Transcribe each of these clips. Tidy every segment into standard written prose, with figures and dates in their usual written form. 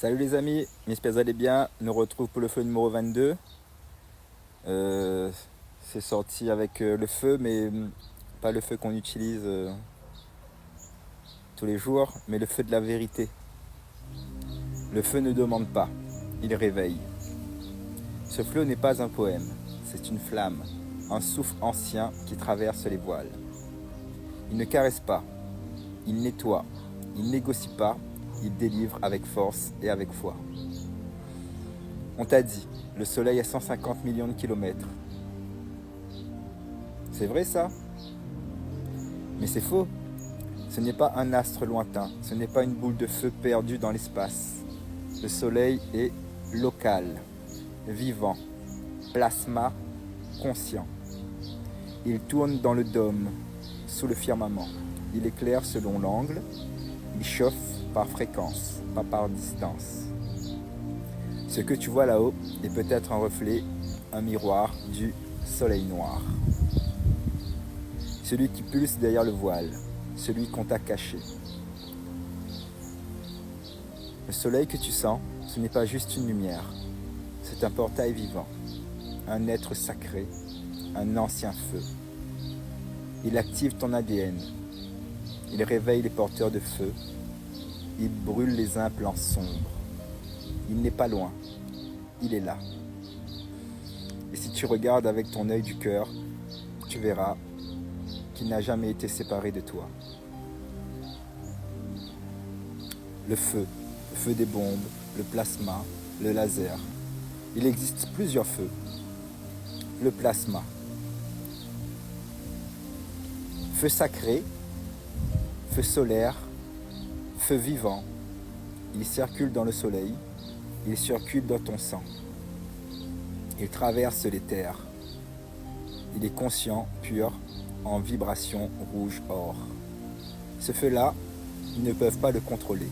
Salut les amis, j'espère que vous allez bien. On nous retrouve pour le feu numéro 22. C'est sorti avec le feu, mais pas le feu qu'on utilise tous les jours, mais le feu de la vérité. Le feu ne demande pas, il réveille. Ce flot n'est pas un poème, c'est une flamme, un souffle ancien qui traverse les voiles. Il ne caresse pas, il nettoie, il négocie pas, il délivre avec force et avec foi. On t'a dit, le soleil a 150 millions de kilomètres. C'est vrai ça? Mais c'est faux. Ce n'est pas un astre lointain, ce n'est pas une boule de feu perdue dans l'espace. Le soleil est local, vivant, plasma, conscient. Il tourne dans le dôme, sous le firmament. Il éclaire selon l'angle, il chauffe par fréquence, pas par distance. Ce que tu vois là-haut est peut-être un reflet, un miroir du soleil noir. Celui qui pulse derrière le voile, celui qu'on t'a caché. Le soleil que tu sens, ce n'est pas juste une lumière, c'est un portail vivant, un être sacré, un ancien feu. Il active ton ADN, il réveille les porteurs de feu, il brûle les implants sombres. Il n'est pas loin, il est là. Et si tu regardes avec ton œil du cœur, tu verras qu'il n'a jamais été séparé de toi. Le feu des bombes, le plasma, le laser. Il existe plusieurs feux. Le plasma. Feu sacré, feu solaire, feu vivant. Il circule dans le soleil, il circule dans ton sang. Il traverse les terres. Il est conscient, pur, en vibration rouge-or. Ce feu-là, ils ne peuvent pas le contrôler,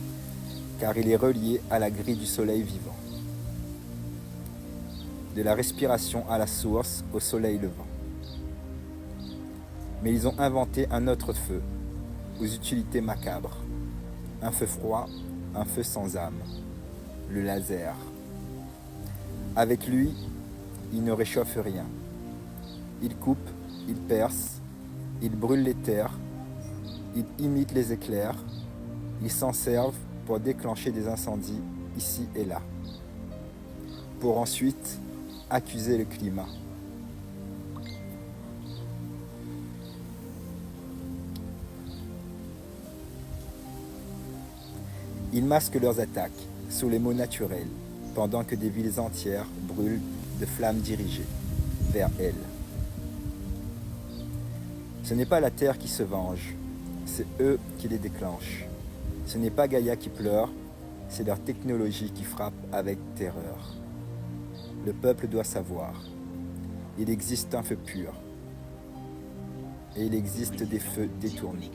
car il est relié à la grille du soleil vivant. De la respiration à la source, au soleil levant. Mais ils ont inventé un autre feu, aux utilités macabres. Un feu froid, un feu sans âme, le laser. Avec lui, il ne réchauffe rien. Il coupe, il perce, il brûle les terres, il imite les éclairs, ils s'en servent pour déclencher des incendies ici et là, pour ensuite accuser le climat. Ils masquent leurs attaques sous les mots naturels, pendant que des villes entières brûlent de flammes dirigées vers elles. Ce n'est pas la Terre qui se venge, c'est eux qui les déclenchent. Ce n'est pas Gaïa qui pleure, c'est leur technologie qui frappe avec terreur. Le peuple doit savoir, il existe un feu pur, et il existe des feux détournés.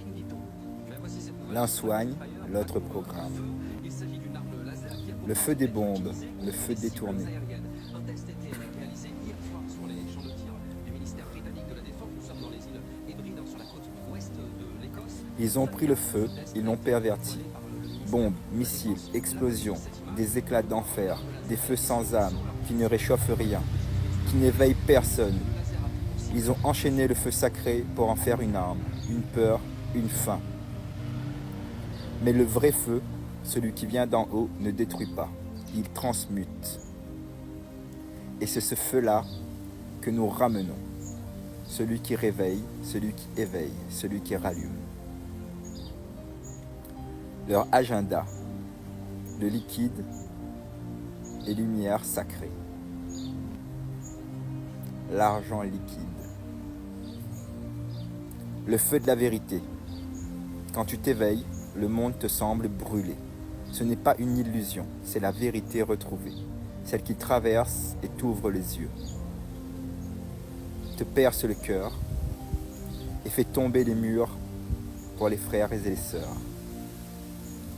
L'un soigne, l'autre programme. Le feu des bombes, le feu détourné. Ils ont pris le feu, ils l'ont perverti. Bombes, missiles, explosions, des éclats d'enfer, des feux sans âme, qui ne réchauffent rien, qui n'éveillent personne. Ils ont enchaîné le feu sacré pour en faire une arme, une peur, une faim. Mais le vrai feu, celui qui vient d'en haut, ne détruit pas, il transmute. Et c'est ce feu-là que nous ramenons, celui qui réveille, celui qui éveille, celui qui rallume. Leur agenda, le liquide et lumière sacrée. L'argent liquide. Le feu de la vérité. Quand tu t'éveilles, le monde te semble brûler. Ce n'est pas une illusion, c'est la vérité retrouvée, celle qui traverse et t'ouvre les yeux, te perce le cœur et fait tomber les murs pour les frères et les sœurs.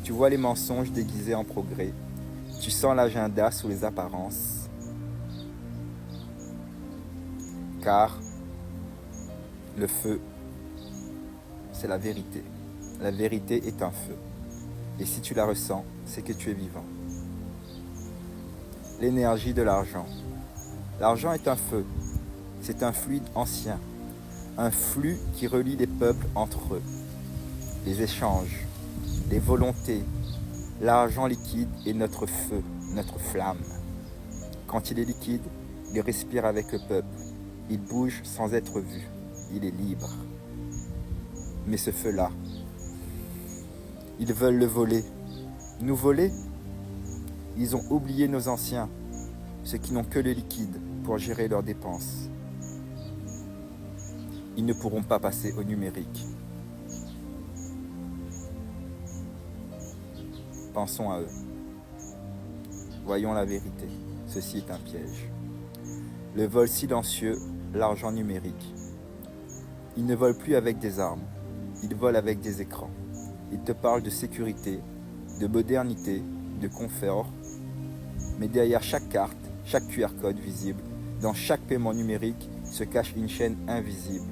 Tu vois les mensonges déguisés en progrès, tu sens l'agenda sous les apparences, car le feu, c'est la vérité. La vérité est un feu. Et si tu la ressens, c'est que tu es vivant. l'énergie de l'argent. L'argent est un feu, c'est un fluide ancien, un flux qui relie les peuples entre eux. Les échanges, les volontés, l'argent liquide est notre feu, notre flamme. Quand il est liquide, il respire avec le peuple, il bouge sans être vu, il est libre. Mais ce feu-là, ils veulent le voler. Nous voler? Ils ont oublié nos anciens, ceux qui n'ont que le liquide pour gérer leurs dépenses. Ils ne pourront pas passer au numérique. Pensons à eux. Voyons la vérité. Ceci est un piège. Le vol silencieux, l'argent numérique. Ils ne volent plus avec des armes. Ils volent avec des écrans. Ils te parlent de sécurité, de modernité, de confort. Mais derrière chaque carte, chaque QR code visible, dans chaque paiement numérique, se cache une chaîne invisible.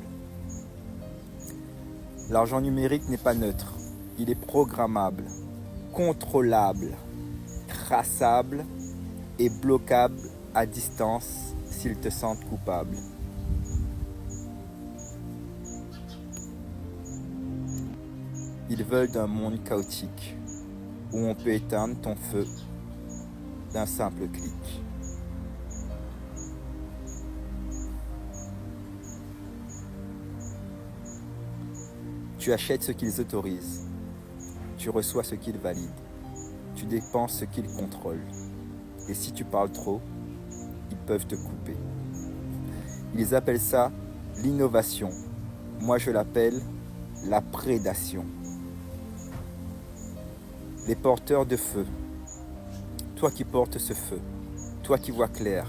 L'argent numérique n'est pas neutre. Il est programmable, contrôlable, traçable et bloquable à distance s'ils te sentent coupable. Ils veulent d'un monde chaotique où on peut éteindre ton feu d'un simple clic. Tu achètes ce qu'ils autorisent, tu reçois ce qu'ils valident, tu dépenses ce qu'ils contrôlent. Et si tu parles trop, ils peuvent te couper. Ils appellent ça l'innovation. Moi, je l'appelle la prédation. Les porteurs de feu. Toi qui portes ce feu, toi qui vois clair,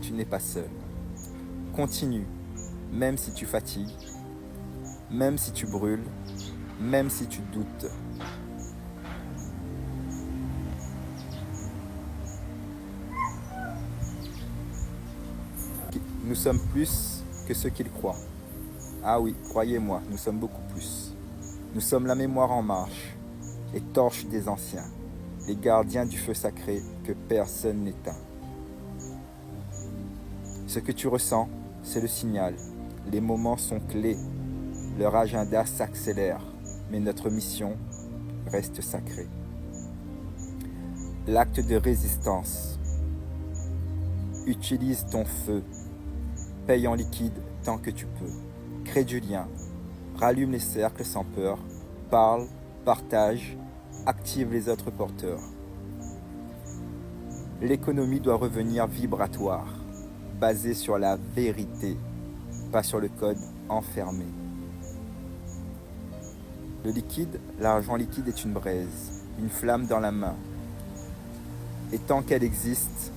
tu n'es pas seul. Continue, même si tu fatigues, même si tu brûles, même si tu doutes. Nous sommes plus que ceux qu'ils croient. Ah oui, croyez-moi, nous sommes beaucoup plus. Nous sommes la mémoire en marche, les torches des anciens, les gardiens du feu sacré que personne n'éteint. Ce que tu ressens, c'est le signal. Les moments sont clés. Leur agenda s'accélère, mais notre mission reste sacrée. L'acte de résistance. Utilise ton feu. Paye en liquide tant que tu peux. Crée du lien. Rallume les cercles sans peur. Parle, partage, active les autres porteurs. L'économie doit revenir vibratoire, basée sur la vérité, pas sur le code enfermé. Le liquide, l'argent liquide est une braise, une flamme dans la main. Et tant qu'elle existe,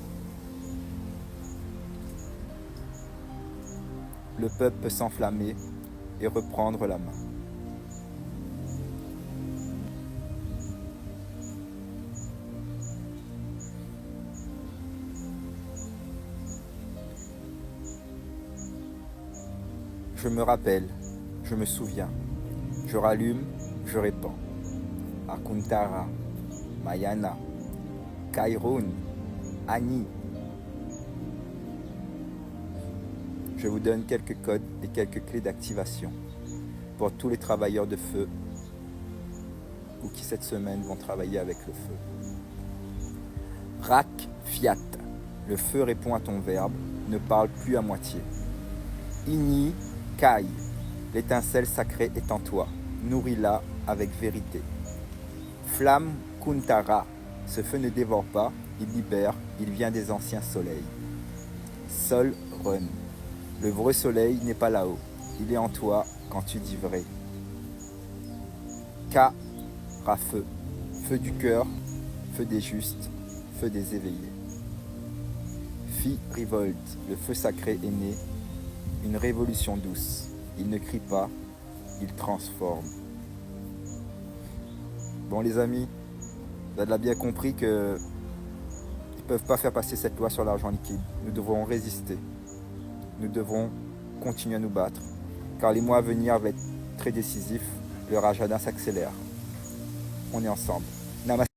le peuple peut s'enflammer et reprendre la main. Je me rappelle, je me souviens, je rallume, je répands. Akuntara, Mayana, Kairon, Annie. Je vous donne quelques codes et quelques clés d'activation pour tous les travailleurs de feu ou qui cette semaine vont travailler avec le feu. Rak Fiat, le feu répond à ton verbe, ne parle plus à moitié. Ini Kai, l'étincelle sacrée est en toi, nourris-la avec vérité. Flamme Kuntara, ce feu ne dévore pas, il libère, il vient des anciens soleils. Sol Run, le vrai soleil n'est pas là-haut, il est en toi quand tu dis vrai. Ka Feu, feu du cœur, feu des justes, feu des éveillés. Fi Rivolte, le feu sacré est né, une révolution douce. Il ne crie pas, il transforme. Bon les amis, vous avez bien compris que ils ne peuvent pas faire passer cette loi sur l'argent liquide. Nous devrons résister. Nous devrons continuer à nous battre, car les mois à venir vont être très décisifs. Le agenda s'accélère. On est ensemble. Namaste.